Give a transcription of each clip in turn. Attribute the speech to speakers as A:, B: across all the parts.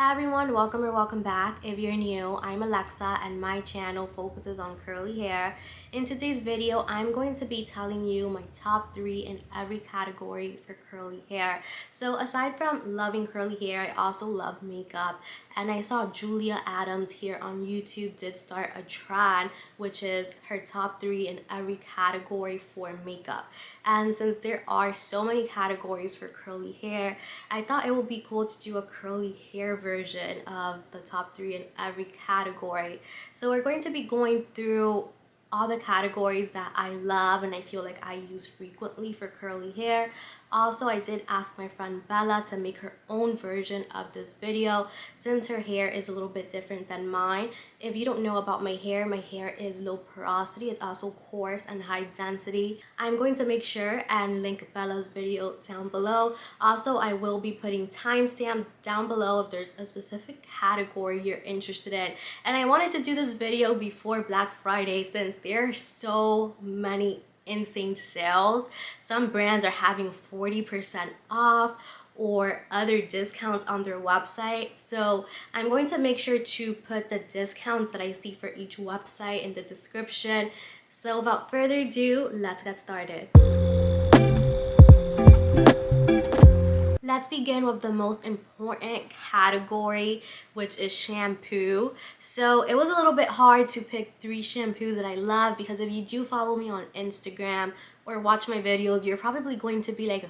A: everyone, welcome or welcome back. If you're new, I'm Alexa and my channel focuses on curly hair. In today's video, I'm going to be telling you my top 3 in every category for curly hair. So aside from loving curly hair, I also love makeup, and I saw Julia Adams here on YouTube did start a trend, which is her top 3 in every category for makeup. And since there are so many categories for curly hair, I thought it would be cool to do a curly hair version of the top 3 in every category. So we're going to be going through all the categories that I love and I feel like I use frequently for curly hair. Also, I did ask my friend Bella to make her own version of this video since her hair is a little bit different than mine. If you don't know about my hair is low porosity. It's also coarse and high density. I'm going to make sure and link Bella's video down below. Also, I will be putting timestamps down below if there's a specific category you're interested in. And I wanted to do this video before Black Friday since there are so many insane sales. Some brands are having 40% off or other discounts on their website. So I'm going to make sure to put the discounts that I see for each website in the description. So without further ado, let's get started. Let's begin with the most important category, which is shampoo. So it was a little bit hard to pick 3 shampoos that I love because if you do follow me on Instagram or watch my videos, you're probably going to be like,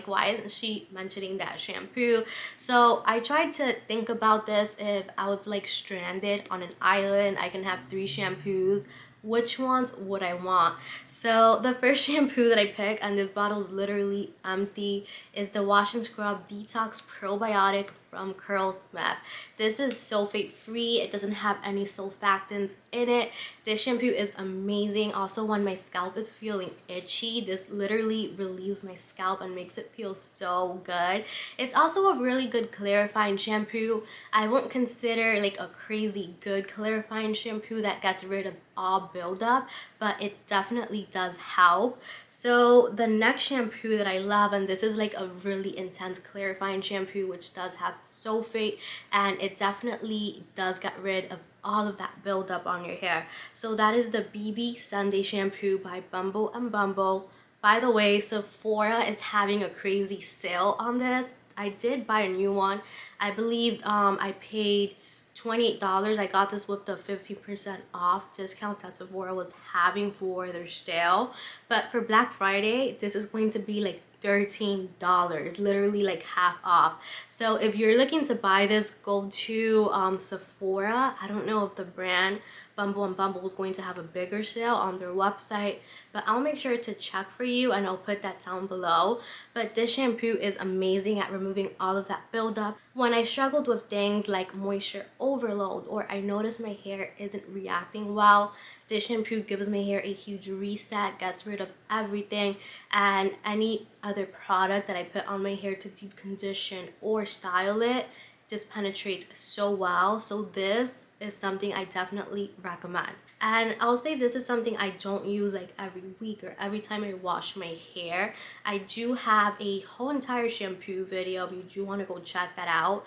A: why isn't she mentioning that shampoo? So I tried to think about this. If I was like stranded on an island, I can have 3 shampoos. Which ones would I want? So the first shampoo that I picked, and this bottle is literally empty, is the Wash and Scrub Detox Probiotic from Curlsmith. This is sulfate free. It doesn't have any surfactants in it. This shampoo is amazing. Also, when my scalp is feeling itchy, this literally relieves my scalp and makes it feel so good. It's also a really good clarifying shampoo. I won't consider like a crazy good clarifying shampoo that gets rid of all buildup, but it definitely does help. So the next shampoo that I love, and this is like a really intense clarifying shampoo which does have sulfate, and it definitely does get rid of all of that buildup on your hair. So that is the BB Sunday shampoo by Bumble and Bumble. By the way, Sephora is having a crazy sale on this. I did buy a new one. I believe I paid $28. I got this with the 15% off discount that Sephora was having for their sale. But for Black Friday, this is going to be like $13, literally like half off. So if you're looking to buy this, go to Sephora. I don't know if the brand Bumble and Bumble is going to have a bigger sale on their website, but I'll make sure to check for you and I'll put that down below. But this shampoo is amazing at removing all of that buildup. When I struggled with things like moisture overload or I noticed my hair isn't reacting well, this shampoo gives my hair a huge reset, gets rid of everything, and any other product that I put on my hair to deep condition or style it just penetrates so well. So this is something I definitely recommend. And I'll say this is something I don't use like every week or every time I wash my hair. I do have a whole entire shampoo video if you do want to go check that out.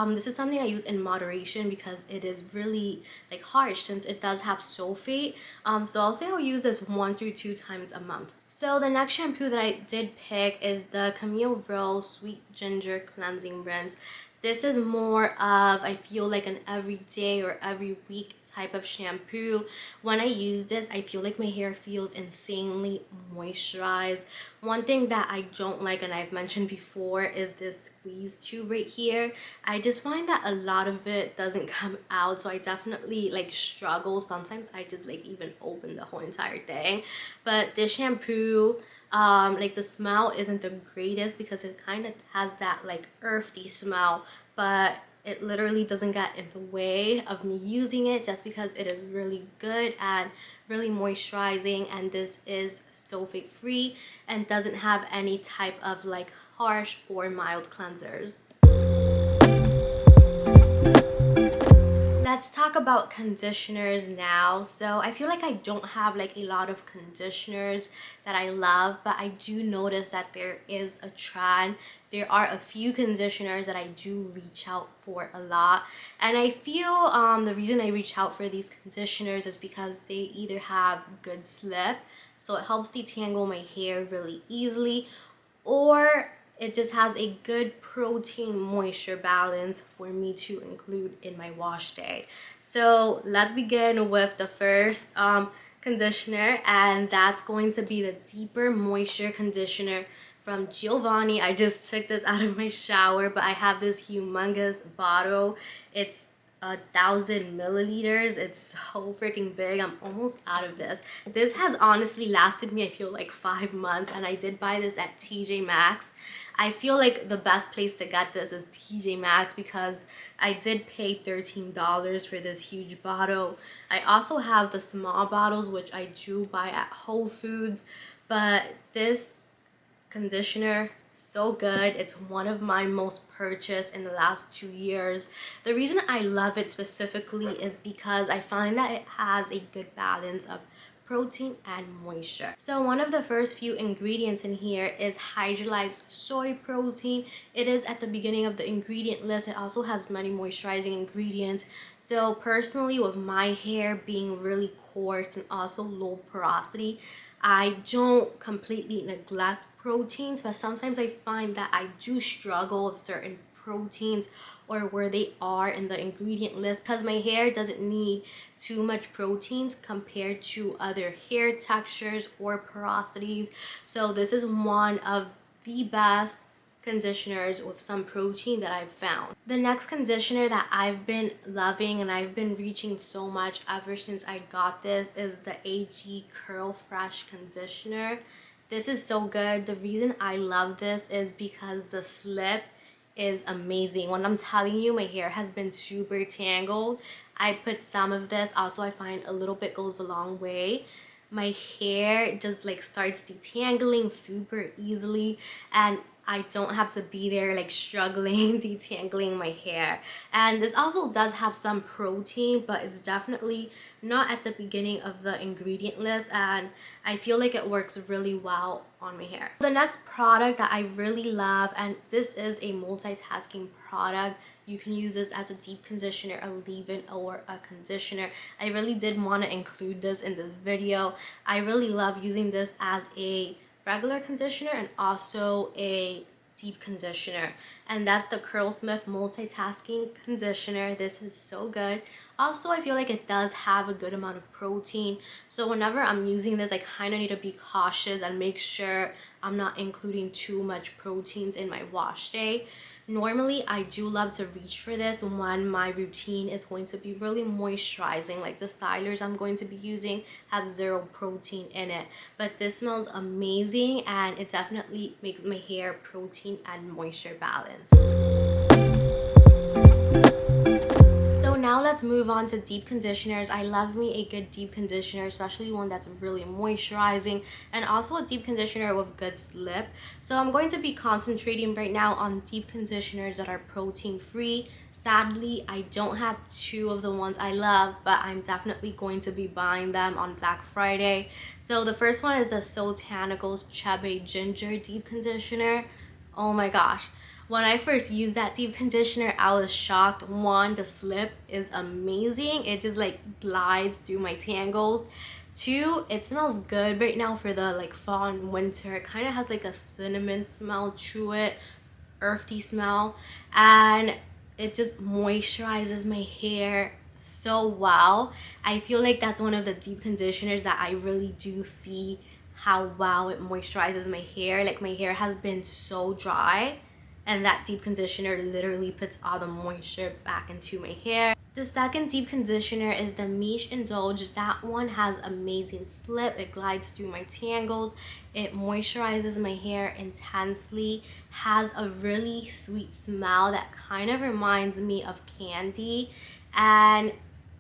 A: This is something I use in moderation because it is really like harsh since it does have sulfate. So I'll say I'll use this 1 to 2 times a month. So the next shampoo that I did pick is the Camille Rose Sweet Ginger Cleansing Rinse. This is more of, I feel like an everyday or every week type of shampoo. When I use this, I feel like my hair feels insanely moisturized. One thing that I don't like, and I've mentioned before, is this squeeze tube right here. I just find that a lot of it doesn't come out, so I definitely like struggle. Sometimes I just like even open the whole entire thing. But this shampoo, like the smell isn't the greatest because it kind of has that like earthy smell, but it literally doesn't get in the way of me using it just because it is really good and really moisturizing, and this is sulfate free and doesn't have any type of like harsh or mild cleansers. Let's talk about conditioners now. So I feel like I don't have like a lot of conditioners that I love, but I do notice that there is a trend. There are a few conditioners that I do reach out for a lot, and I feel the reason I reach out for these conditioners is because they either have good slip, so it helps detangle my hair really easily, or it just has a good protein moisture balance for me to include in my wash day. So let's begin with the first conditioner, and that's going to be the Deeper Moisture Conditioner from Giovanni. I just took this out of my shower, but I have this humongous bottle. It's 1,000 milliliters. It's so freaking big. I'm almost out of this. This has honestly lasted me, I feel like 5 months, and I did buy this at TJ Maxx. I feel like the best place to get this is TJ Maxx because I did pay $13 for this huge bottle. I also have the small bottles, which I do buy at Whole Foods, but this conditioner, so good. It's one of my most purchased in the last 2 years. The reason I love it specifically is because I find that it has a good balance of protein and moisture. So one of the first few ingredients in here is hydrolyzed soy protein. It is at the beginning of the ingredient list. It also has many moisturizing ingredients. So personally, with my hair being really coarse and also low porosity, I don't completely neglect proteins, but sometimes I find that I do struggle with certain proteins or where they are in the ingredient list because my hair doesn't need too much proteins compared to other hair textures or porosities. So this is one of the best conditioners with some protein that I've found. The next conditioner that I've been loving and I've been reaching so much ever since I got this is the AG Curl Fresh conditioner. This is so good. The reason I love this is because the slip is amazing. When I'm telling you my hair has been super tangled, I put some of this. Also, I find a little bit goes a long way. My hair just like starts detangling super easily, and I don't have to be there like struggling detangling my hair. And this also does have some protein, but it's definitely not at the beginning of the ingredient list, and I feel like it works really well on my hair. The next product that I really love, and this is a multitasking product. You can use this as a deep conditioner, a leave-in, or a conditioner. I really did want to include this in this video. I really love using this as a regular conditioner and also a deep conditioner, and that's the Curlsmith multitasking conditioner. This is so good. Also, I feel like it does have a good amount of protein, so whenever I'm using this, I kind of need to be cautious and make sure I'm not including too much proteins in my wash day. Normally, I do love to reach for this when my routine is going to be really moisturizing. Like the stylers I'm going to be using have 0 protein in it. But this smells amazing, and it definitely makes my hair protein and moisture balance. So now let's move on to deep conditioners. I love me a good deep conditioner, especially one that's really moisturizing, and also a deep conditioner with good slip. So I'm going to be concentrating right now on deep conditioners that are protein free. Sadly, I don't have 2 of the ones I love, but I'm definitely going to be buying them on Black Friday. So the first one is the Soultanicals Chebe Ginger Deep Conditioner. Oh my gosh. When I first used that deep conditioner, I was shocked. 1, the slip is amazing. It just like glides through my tangles. 2, it smells good right now for the like fall and winter. It kind of has like a cinnamon smell to it, earthy smell, and it just moisturizes my hair so well. I feel like that's one of the deep conditioners that I really do see how well it moisturizes my hair. Like my hair has been so dry, and that deep conditioner literally puts all the moisture back into my hair. The second deep conditioner is the Miche Indulge. That one has amazing slip. It glides through my tangles. It moisturizes my hair intensely. Has a really sweet smell that kind of reminds me of candy, and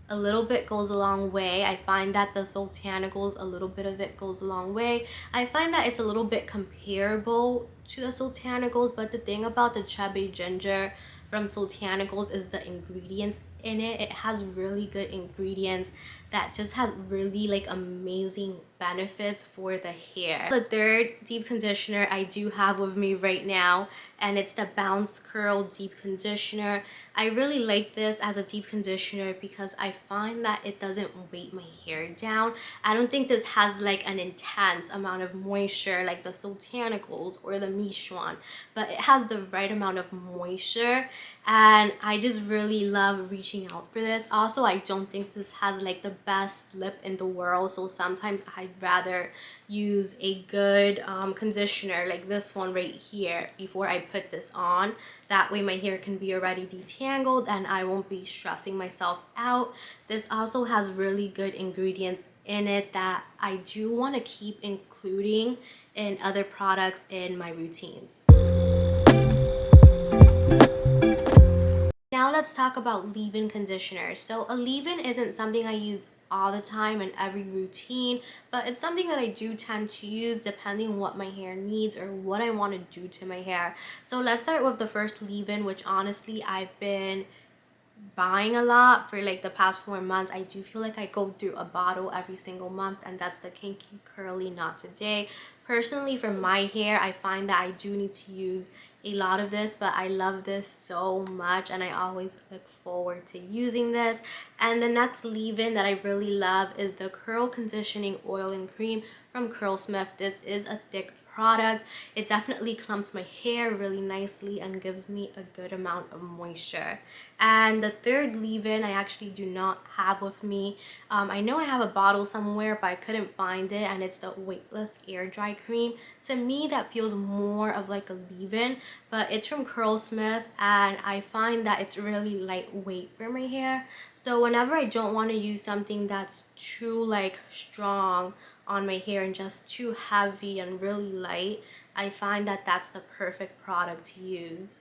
A: a little bit goes a long way. I find that the Soultanicals, a little bit of it goes a long way. I find that it's a little bit comparable to the Soultanicals, but the thing about the Chebe Ginger from Soultanicals is the ingredients in it. It has really good ingredients that just has really like amazing benefits for the hair. The third deep conditioner I do have with me right now, and it's the Bounce Curl Deep Conditioner. I really like this as a deep conditioner because I find that it doesn't weight my hair down. I don't think this has like an intense amount of moisture like the Soultanicals or the Michuan, but it has the right amount of moisture, and I just really love reaching out for this. Also, I don't think this has like the best slip in the world, so sometimes I'd rather use a good conditioner like this one right here before I put this on. That way my hair can be already detangled and I won't be stressing myself out. This also has really good ingredients in it that I do want to keep including in other products in my routines. Now let's talk about leave-in conditioner. So a leave-in isn't something I use all the time in every routine, but it's something that I do tend to use depending what my hair needs or what I want to do to my hair. So let's start with the first leave-in, which honestly I've been buying a lot for like the past 4 months. I do feel like I go through a bottle every single month, and that's the Kinky Curly Not Today. Personally, for my hair, I find that I do need to use a lot of this, but I love this so much and I always look forward to using this. And the next leave-in that I really love is the Curl Conditioning Oil and Cream from Curlsmith. This is a thick product. It definitely clumps my hair really nicely and gives me a good amount of moisture. And the third leave-in I actually do not have with me. I know I have a bottle somewhere, but I couldn't find it, and it's the Weightless Air Dry Cream. To me, that feels more of like a leave-in, but it's from Curlsmith, and I find that it's really lightweight for my hair. So whenever I don't want to use something that's too like strong on my hair and just too heavy and really light, I find that that's the perfect product to use.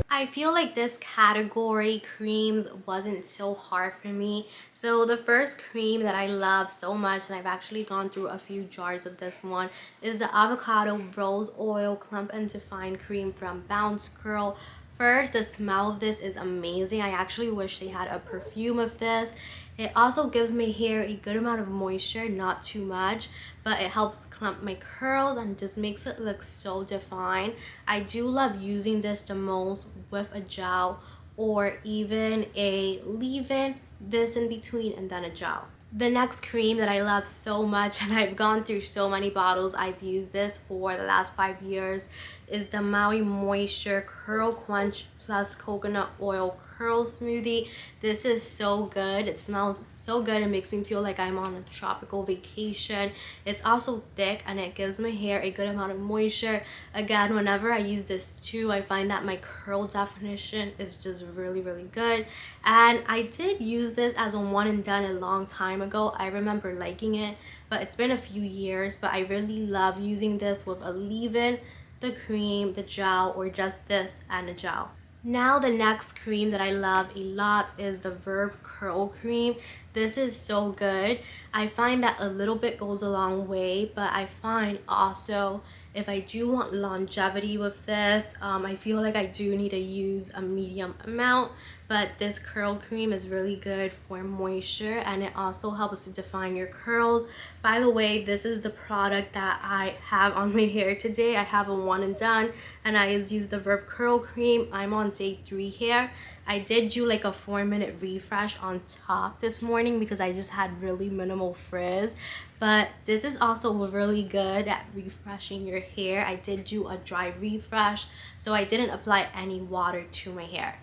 A: I feel like this category, creams, wasn't so hard for me. So the first cream that I love so much, and I've actually gone through a few jars of this one, is the Avocado Rose Oil Clump and Define Cream from Bounce Curl. First, the smell of this is amazing. I actually wish they had a perfume of this. It also gives my hair a good amount of moisture, not too much, but it helps clump my curls and just makes it look so defined. I do love using this the most with a gel or even a leave-in, this in between, and then a gel. The next cream that I love so much, and I've gone through so many bottles, I've used this for the last 5 years, is the Maui Moisture Curl Quench Plus Coconut Oil Curl Smoothie. This is so good. It smells so good. It makes me feel like I'm on a tropical vacation. It's also thick and it gives my hair a good amount of moisture. Again, whenever I use this too, I find that my curl definition is just really, really good. And I did use this as a one and done a long time ago. I remember liking it, but it's been a few years. But I really love using this with a leave-in, the cream, the gel, or just this and a gel. Now the next cream that I love a lot is the Verb Curl Cream. This is so good. I find that a little bit goes a long way, but I find also if I do want longevity with this, I feel like I do need to use a medium amount, but this curl cream is really good for moisture and it also helps to define your curls. By the way, this is the product that I have on my hair today. I have a one and done, and I just used the Verb Curl Cream. I'm on day 3 here. I did do like a 4-minute refresh on top this morning because I just had really minimal frizz, but this is also really good at refreshing your hair. I did do a dry refresh, so I didn't apply any water to my hair.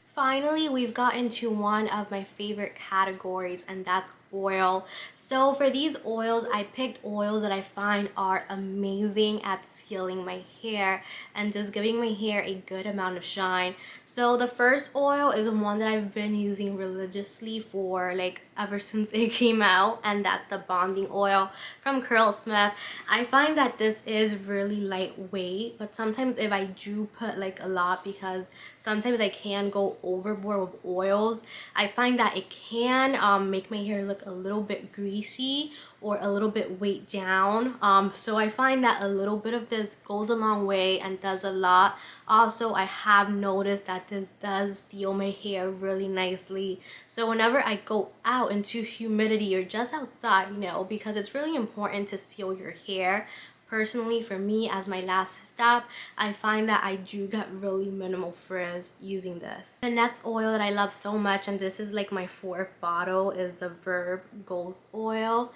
A: Finally, we've gotten to one of my favorite categories, and that's oil. So for these oils, I picked oils that I find are amazing at sealing my hair and just giving my hair a good amount of shine. So the first oil is one that I've been using religiously for like ever since it came out, and that's the Bonding Oil from Curlsmith. I find that this is really lightweight, but sometimes if I do put like a lot, because sometimes I can go overboard with oils, I find that it can make my hair look look a little bit greasy or a little bit weighed down. So I find that a little bit of this goes a long way and does a lot. Also, I have noticed that this does seal my hair really nicely. So whenever I go out into humidity or just outside, you know, because it's really important to seal your hair. Personally, for me, as my last step, I find that I do get really minimal frizz using this. The next oil that I love so much, and this is like my 4th bottle, is the Verb Ghost Oil.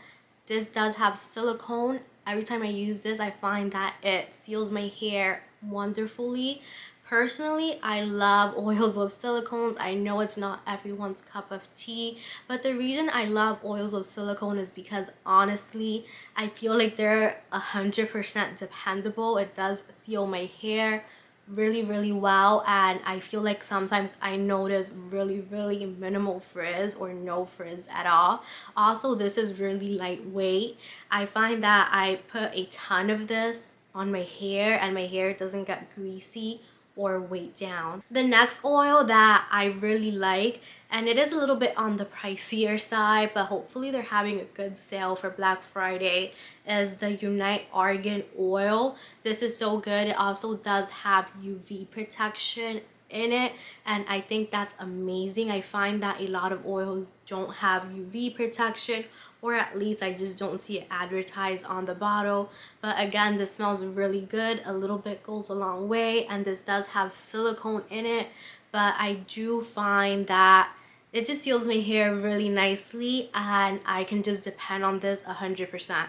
A: This does have silicone. Every time I use this, I find that it seals my hair wonderfully. Personally, I love oils with silicones. I know it's not everyone's cup of tea, but the reason I love oils with silicone is because honestly, I feel like they're 100% dependable. It does seal my hair really well, and I feel like sometimes I notice really minimal frizz or no frizz at all. Also, this is really lightweight. I find that I put a ton of this on my hair and my hair doesn't get greasy or weighed down. The next oil that I really like, and it is a little bit on the pricier side, but hopefully they're having a good sale for Black Friday, is the Unite Argan Oil. This is so good. It also does have UV protection in it, and I think that's amazing. I find that a lot of oils don't have UV protection, or at least I just don't see it advertised on the bottle. But again, this smells really good. A little bit goes a long way, and this does have silicone in it, but I do find that it just seals my hair really nicely, and I can just depend on this 100%.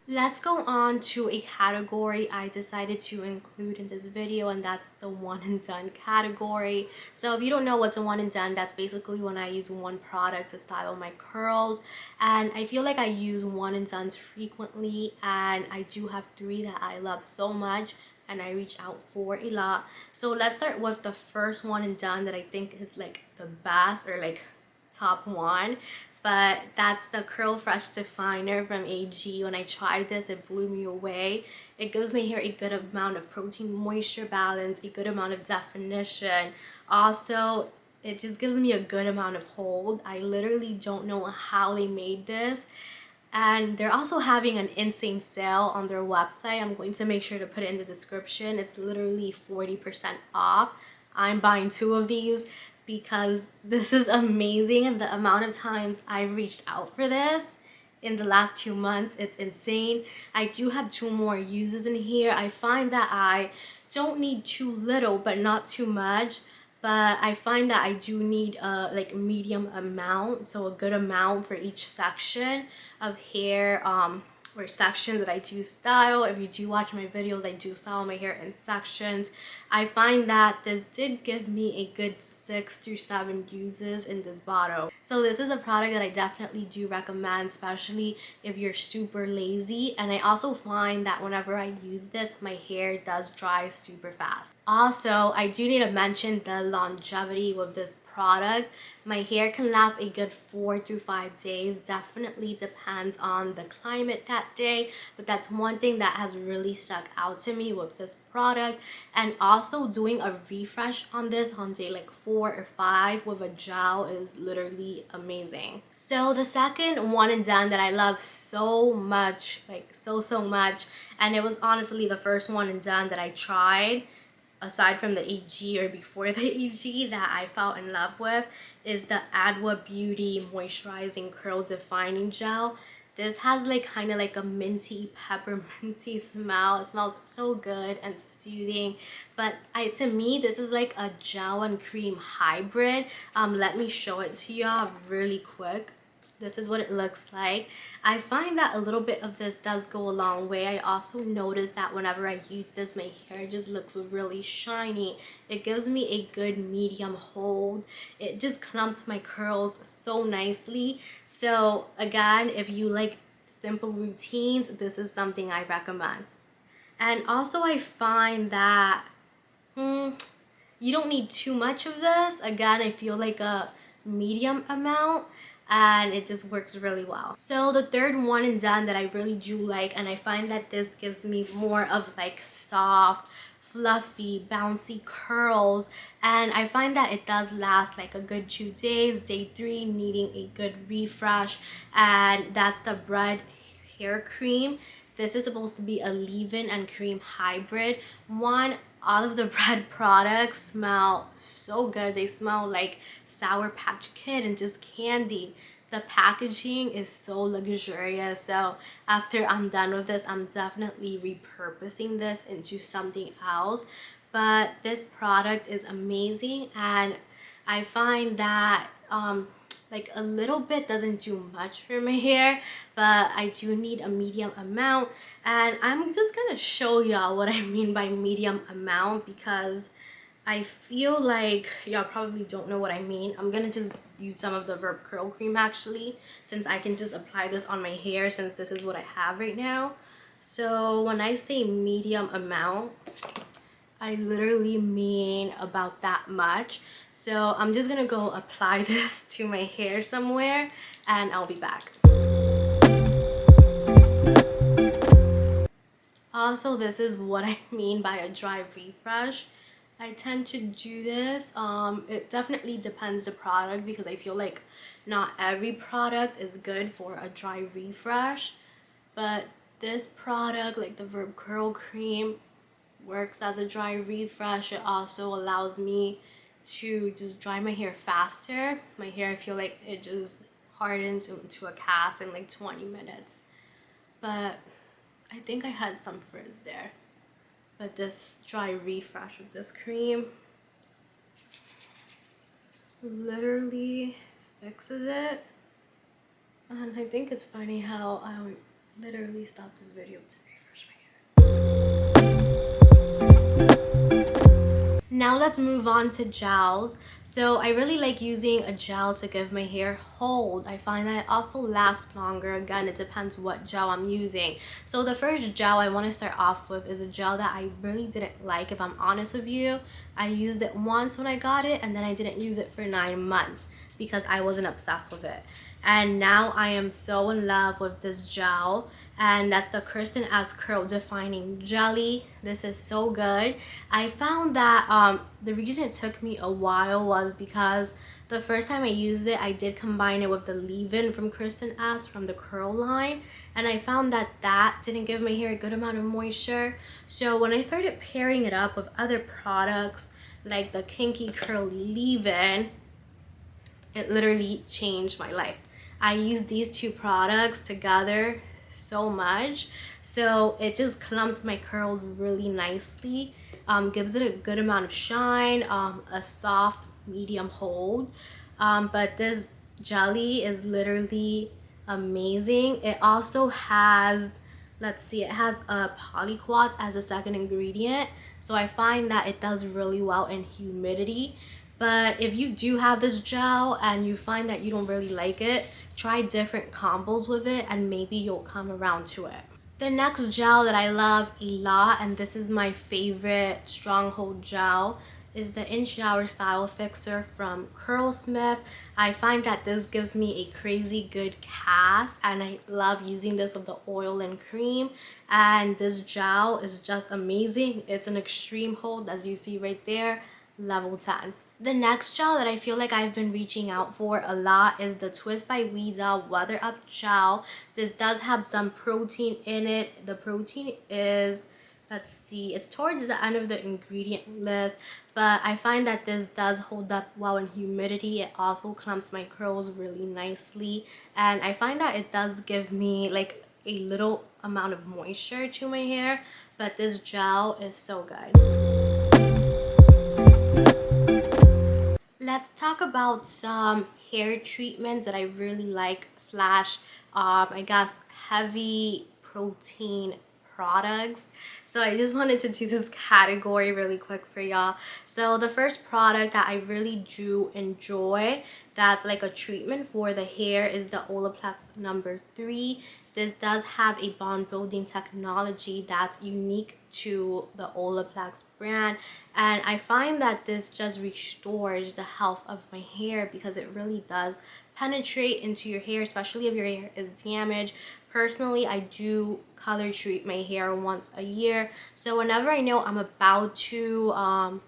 A: Let's go on to a category I decided to include in this video, and that's the one and done category. So if you don't know what's a one and done, that's basically when I use one product to style my curls, and I feel like I use one and dones frequently, and I do have 3 that I love so much and I reach out for a lot. So let's start with the first one and done that I think is like the best, or like top 1. But that's the Curl Fresh Definer from AG. When I tried this, it blew me away. It gives my hair a good amount of protein moisture balance, a good amount of definition. Also, it just gives me a good amount of hold. I literally don't know how they made this. And they're also having an insane sale on their website. I'm going to make sure to put it in the description. It's literally 40% off. I'm buying 2 of these because this is amazing, and the amount of times I've reached out for this in the last 2 months, it's insane. I do have 2 more uses in here. I find that I don't need too little but not too much, but I find that I do need a like medium amount, so a good amount for each section of hair or sections that I do style. If you do watch my videos, I do style my hair in sections. I find that this did give me a good 6 through 7 uses in this bottle. So this is a product that I definitely do recommend, especially if you're super lazy. And I also find that whenever I use this, my hair does dry super fast. Also, I do need to mention the longevity with this product. My hair can last a good 4 through 5 days. Definitely depends on the climate that day, but that's one thing that has really stuck out to me with this product. And also doing a refresh on this on day like 4 or 5 with a gel is literally amazing. So the second one and done that I love so much, like so much, and it was honestly the first one and done that I tried aside from the AG or before the AG that I fell in love with, is the Adwa Beauty Moisturizing Curl Defining Gel. This has like kind of like a minty pepperminty smell. It smells so good and soothing, but to me this is like a gel and cream hybrid. Let me show it to y'all really quick. This is what it looks like. I find that a little bit of this does go a long way. I also notice that whenever I use this, my hair just looks really shiny. It gives me a good medium hold. It just clumps my curls so nicely. So again, if you like simple routines, this is something I recommend. And also I find that you don't need too much of this. Again, I feel like a medium amount, and it just works really well. So the third one and done that I really do like, and I find that this gives me more of like soft, fluffy, bouncy curls, and I find that it does last like a good 2 days. Day 3 needing a good refresh, and that's the Bread hair cream. This is supposed to be a leave-in and cream hybrid one. All of the Bread products smell so good. They smell like Sour Patch Kid and just candy. The packaging is so luxurious. So after I'm done with this, I'm definitely repurposing this into something else. But this product is amazing, and I find that like a little bit doesn't do much for my hair, but I do need a medium amount, and I'm just gonna show y'all what I mean by medium amount, because I feel like y'all probably don't know what I mean. I'm gonna just use some of the Verb Curl Cream actually, since I can just apply this on my hair since this is what I have right now. So when I say medium amount, I literally mean about that much. So I'm just gonna go apply this to my hair somewhere, and I'll be back. Also, this is what I mean by a dry refresh. I tend to do this. It definitely depends the product, because I feel like not every product is good for a dry refresh. But this product, like the Verb Curl Cream, works as a dry refresh. It also allows me to just dry my hair faster. My hair, I feel like it just hardens into a cast in like 20 minutes. But I think I had some frizz there. But this dry refresh with this cream literally fixes it. And I think it's funny how I literally stopped this video to refresh my hair. Now let's move on to gels. So I really like using a gel to give my hair hold. I find that it also lasts longer. Again, it depends what gel I'm using. So the first gel I want to start off with is a gel that I really didn't like, if I'm honest with you. I used it once when I got it, and then I didn't use it for 9 months because I wasn't obsessed with it. And now I am so in love with this gel, and that's the Kristen S Curl Defining Jelly. This is so good. I found that the reason it took me a while was because the first time I used it, I did combine it with the leave-in from Kristen S from the curl line, and I found that that didn't give my hair a good amount of moisture. So when I started pairing it up with other products like the Kinky Curly leave-in, it literally changed my life. I use these two products together so much, so it just clumps my curls really nicely, gives it a good amount of shine, a soft medium hold. But this jelly is literally amazing. It also has, let's see, it has a polyquats as a second ingredient, so I find that it does really well in humidity. But if you do have this gel and you find that you don't really like it, try different combos with it and maybe you'll come around to it. The next gel that I love a lot, and this is my favorite stronghold gel, is the In Shower Style Fixer from Curlsmith. I find that this gives me a crazy good cast, and I love using this with the oil and cream. And this gel is just amazing. It's an extreme hold, as you see right there, level 10. The next gel that I feel like I've been reaching out for a lot is the Twist by Weedow Weather Up Gel. This does have some protein in it. The protein is, let's see, it's towards the end of the ingredient list, but I find that this does hold up well in humidity. It also clumps my curls really nicely, and I find that it does give me like a little amount of moisture to my hair, but this gel is so good. Let's talk about some hair treatments that I really like slash I guess heavy protein products. So I just wanted to do this category really quick for y'all. So the first product that I really do enjoy that's like a treatment for the hair is the Olaplex number 3. This does have a bond building technology that's unique to the Olaplex brand, and I find that this just restores the health of my hair because it really does penetrate into your hair, especially if your hair is damaged. Personally, I do color treat my hair once a year, so whenever I know I'm about to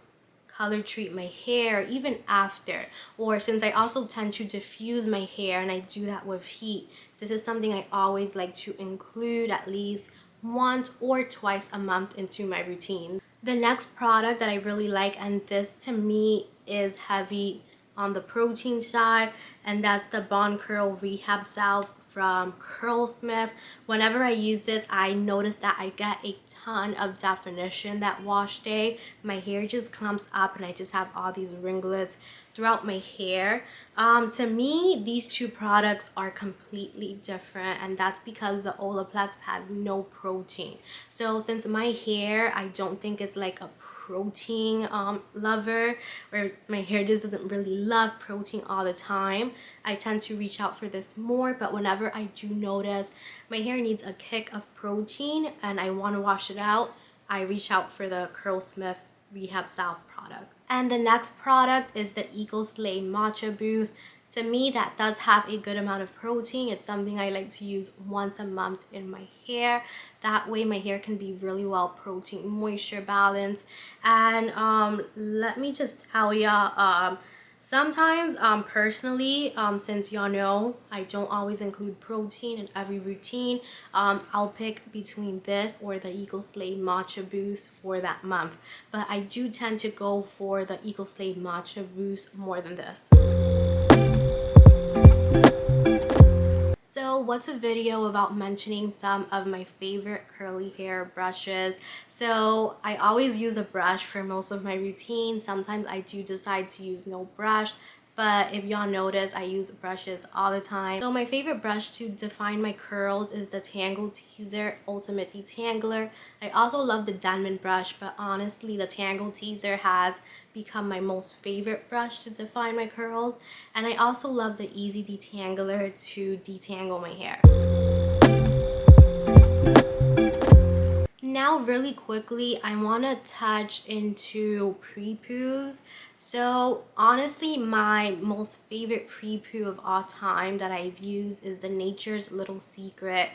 A: color treat my hair, even after, or since I also tend to diffuse my hair and I do that with heat, this is something I always like to include at least once or twice a month into my routine. The next product that I really like, and this to me is heavy on the protein side, and that's the Bond Curl Rehab Salve from Curlsmith. Whenever I use this, I notice that I get a ton of definition that wash day. My hair just clumps up and I just have all these ringlets throughout my hair. To me, these two products are completely different, and that's because the Olaplex has no protein. So since my hair, I don't think it's like a protein lover, where my hair just doesn't really love protein all the time, I tend to reach out for this more. But whenever I do notice my hair needs a kick of protein and I want to wash it out, I reach out for the Curlsmith Rehab Salve product. And the next product is the Eco Slay Matcha Boost. To me, that does have a good amount of protein. It's something I like to use once a month in my hair. That way my hair can be really well protein moisture balanced. And let me just tell ya, sometimes personally, since y'all know I don't always include protein in every routine, I'll pick between this or the Eco Slay Matcha Boost for that month. But I do tend to go for the Eco Slay Matcha Boost more than this. So what's a video about mentioning some of my favorite curly hair brushes? So I always use a brush for most of my routine. Sometimes I do decide to use no brush, but if y'all notice, I use brushes all the time. So my favorite brush to define my curls is the Tangle Teezer Ultimate Detangler. I also love the Denman brush, but honestly the Tangle Teezer has become my most favorite brush to define my curls. And I also love the Easy Detangler to detangle my hair. Now really quickly, I want to touch into PREPOOS. So honestly, my most favorite PREPOO of all time that I've used is the Nature's Little Secret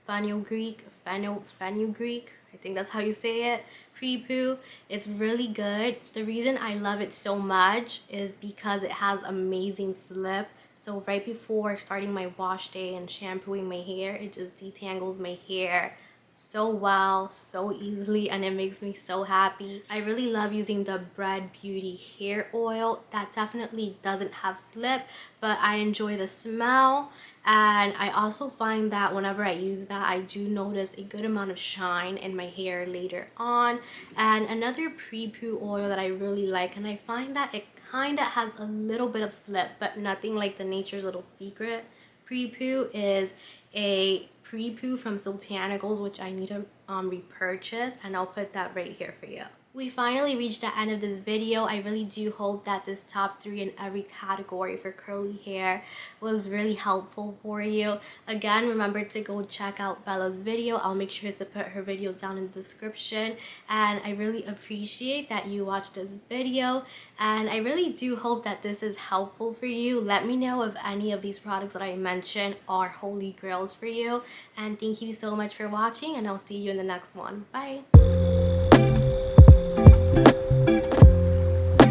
A: Fenugreek, I think that's how you say it, PREPOO. It's really good. The reason I love it so much is because it has amazing slip. So right before starting my wash day and shampooing my hair, it just detangles my hair so well, so easily, and it makes me so happy. I really love using the Bread Beauty hair oil. That definitely doesn't have slip, but I enjoy the smell. And I also find that whenever I use that, I do notice a good amount of shine in my hair later on. And another PREPOO oil that I really like, and I find that it kind of has a little bit of slip, but nothing like the Nature's Little Secret PREPOO, is a PREPOO from Soultanicals, which I need to repurchase, and I'll put that right here for you. We finally reached the end of this video. I really do hope that this top 3 in every category for curly hair was really helpful for you. Again, remember to go check out Bella's video. I'll make sure to put her video down in the description. And I really appreciate that you watched this video. And I really do hope that this is helpful for you. Let me know if any of these products that I mentioned are holy grails for you. And thank you so much for watching, and I'll see you in the next one. Bye!